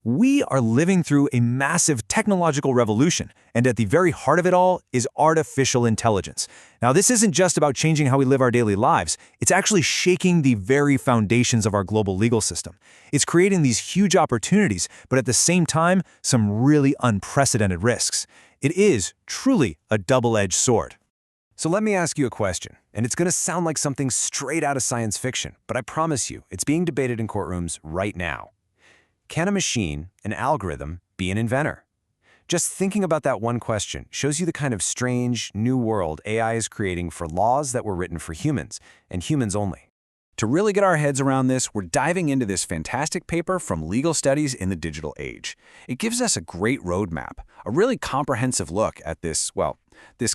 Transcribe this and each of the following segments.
We are living through a massive technological revolution, and at the very heart of it all is artificial intelligence. Now, this isn't just about changing how we live our daily lives, it's actually shaking the very foundations of our global legal system. It's creating these huge opportunities, but at the same time, some really unprecedented risks. It is truly a double-edged sword. So let me ask you a question, and it's going to sound like something straight out of science fiction, but I promise you, it's being debated in courtrooms right now. Can a machine, an algorithm, be an inventor? Just thinking about that one question shows you the kind of strange, new world AI is creating for laws that were written for humans, and humans only. To really get our heads around this, we're diving into this fantastic paper from Legal Studies in the Digital Age. It gives us a great roadmap, a really comprehensive look at this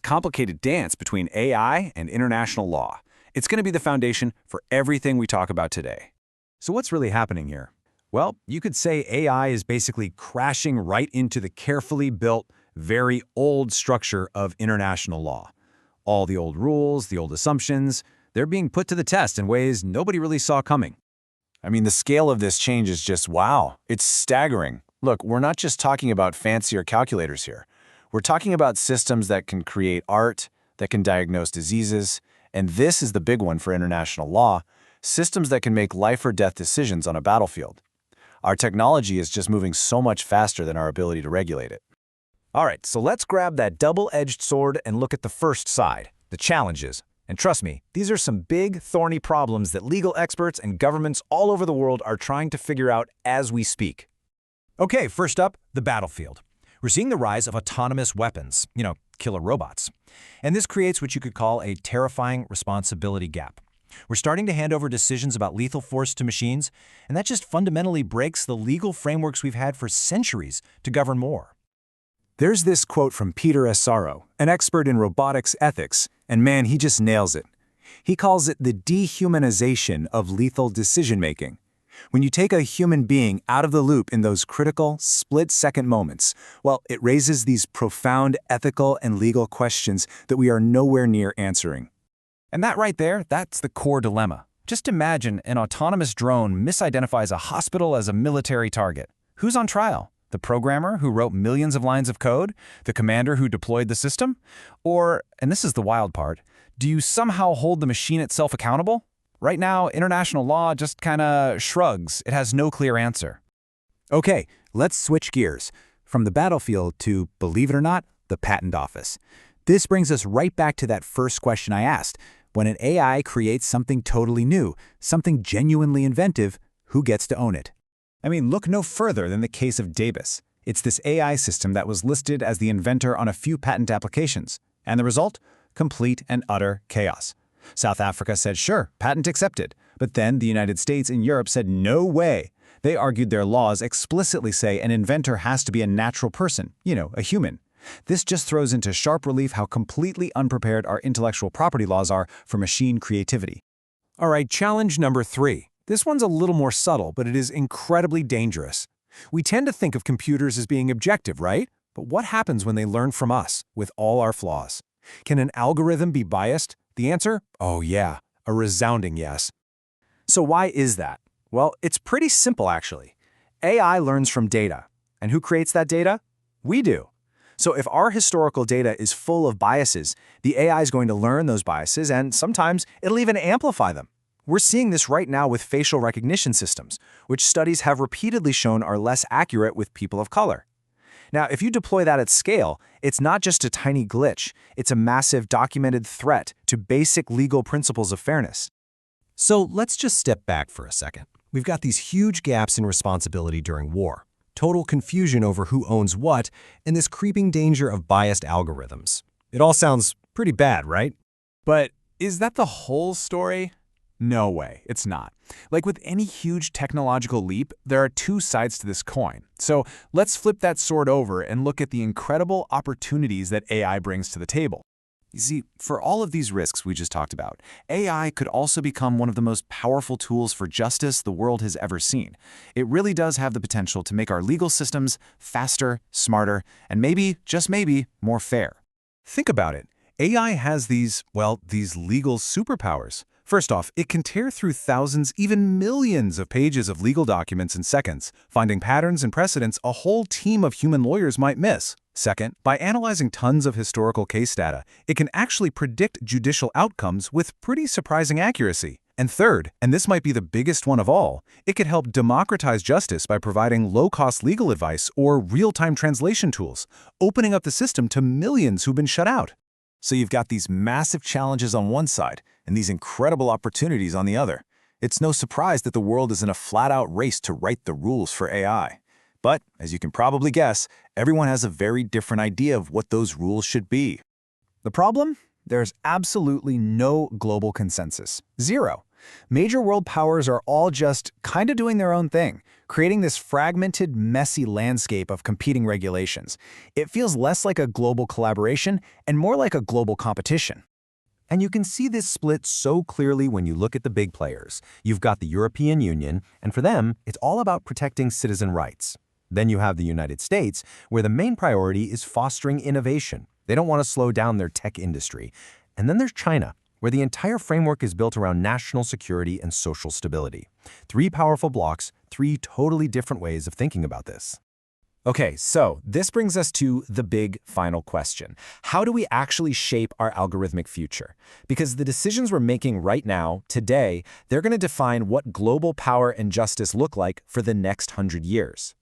complicated dance between AI and international law. It's going to be the foundation for everything we talk about today. So what's really happening here? Well, you could say AI is basically crashing right into the carefully built, very old structure of international law. All the old rules, the old assumptions, they're being put to the test in ways nobody really saw coming. I mean, the scale of this change is just wow. It's staggering. Look, we're not just talking about fancier calculators here. We're talking about systems that can create art, that can diagnose diseases, and this is the big one for international law, systems that can make life or death decisions on a battlefield. Our technology is just moving so much faster than our ability to regulate it. All right, so let's grab that double-edged sword and look at the first side, the challenges. And trust me, these are some big, thorny problems that legal experts and governments all over the world are trying to figure out as we speak. Okay, first up, the battlefield. We're seeing the rise of autonomous weapons, killer robots. And this creates what you could call a terrifying responsibility gap. We're starting to hand over decisions about lethal force to machines, and that just fundamentally breaks the legal frameworks we've had for centuries to govern war. There's this quote from Peter Asaro, an expert in robotics ethics, and man, he just nails it. He calls it the dehumanization of lethal decision-making. When you take a human being out of the loop in those critical, split-second moments, well, it raises these profound ethical and legal questions that we are nowhere near answering. And that right there, that's the core dilemma. Just imagine an autonomous drone misidentifies a hospital as a military target. Who's on trial? The programmer who wrote millions of lines of code? The commander who deployed the system? Or, and this is the wild part, do you somehow hold the machine itself accountable? Right now, international law just kinda shrugs. It has no clear answer. Okay, let's switch gears. From the battlefield to, believe it or not, the patent office. This brings us right back to that first question I asked. When an AI creates something totally new, something genuinely inventive, who gets to own it? I mean, look no further than the case of Davis. It's this AI system that was listed as the inventor on a few patent applications. And the result? Complete and utter chaos. South Africa said, sure, patent accepted. But then the United States and Europe said, no way. They argued their laws explicitly say an inventor has to be a natural person, a human. This just throws into sharp relief how completely unprepared our intellectual property laws are for machine creativity. All right, challenge number 3. This one's a little more subtle, but it is incredibly dangerous. We tend to think of computers as being objective, right? But what happens when they learn from us, with all our flaws? Can an algorithm be biased? The answer? Oh yeah, a resounding yes. So why is that? Well, it's pretty simple actually. AI learns from data. And who creates that data? We do. So if our historical data is full of biases, the AI is going to learn those biases, and sometimes it'll even amplify them. We're seeing this right now with facial recognition systems, which studies have repeatedly shown are less accurate with people of color. Now, if you deploy that at scale, it's not just a tiny glitch, it's a massive documented threat to basic legal principles of fairness. So let's just step back for a second. We've got these huge gaps in responsibility during war, total confusion over who owns what, and this creeping danger of biased algorithms. It all sounds pretty bad, right? But is that the whole story? No way, it's not. Like with any huge technological leap, there are two sides to this coin. So let's flip that sword over and look at the incredible opportunities that AI brings to the table. You see, for all of these risks we just talked about, AI could also become one of the most powerful tools for justice the world has ever seen. It really does have the potential to make our legal systems faster, smarter, and maybe, just maybe, more fair. Think about it. AI has these legal superpowers. First off, it can tear through thousands, even millions of pages of legal documents in seconds, finding patterns and precedents a whole team of human lawyers might miss. Second, by analyzing tons of historical case data, it can actually predict judicial outcomes with pretty surprising accuracy. And third, and this might be the biggest one of all, it could help democratize justice by providing low-cost legal advice or real-time translation tools, opening up the system to millions who've been shut out. So you've got these massive challenges on one side and these incredible opportunities on the other. It's no surprise that the world is in a flat-out race to write the rules for AI. But, as you can probably guess, everyone has a very different idea of what those rules should be. The problem? There's absolutely no global consensus. Zero. Major world powers are all just kind of doing their own thing, creating this fragmented, messy landscape of competing regulations. It feels less like a global collaboration and more like a global competition. And you can see this split so clearly when you look at the big players. You've got the European Union, and for them, it's all about protecting citizen rights. Then you have the United States, where the main priority is fostering innovation. They don't want to slow down their tech industry. And then there's China, where the entire framework is built around national security and social stability. Three powerful blocks, three totally different ways of thinking about this. Okay, so this brings us to the big final question. How do we actually shape our algorithmic future? Because the decisions we're making right now, today, they're going to define what global power and justice look like for the next 100 years.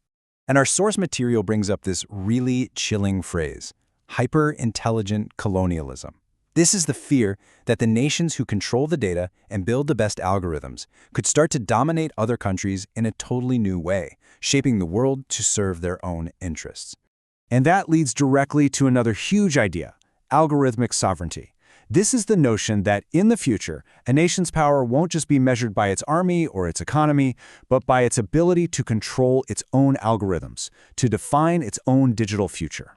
And our source material brings up this really chilling phrase, hyper-intelligent colonialism. This is the fear that the nations who control the data and build the best algorithms could start to dominate other countries in a totally new way, shaping the world to serve their own interests. And that leads directly to another huge idea, algorithmic sovereignty. This is the notion that in the future, a nation's power won't just be measured by its army or its economy, but by its ability to control its own algorithms, to define its own digital future.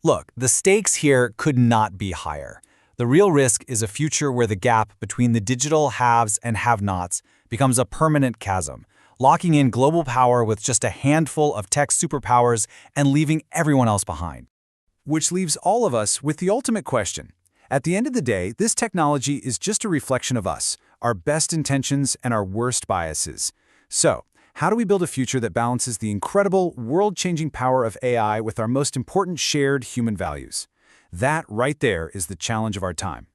Look, the stakes here could not be higher. The real risk is a future where the gap between the digital haves and have-nots becomes a permanent chasm, locking in global power with just a handful of tech superpowers and leaving everyone else behind. Which leaves all of us with the ultimate question. At the end of the day, this technology is just a reflection of us, our best intentions and our worst biases. So, how do we build a future that balances the incredible, world-changing power of AI with our most important shared human values? That right there is the challenge of our time.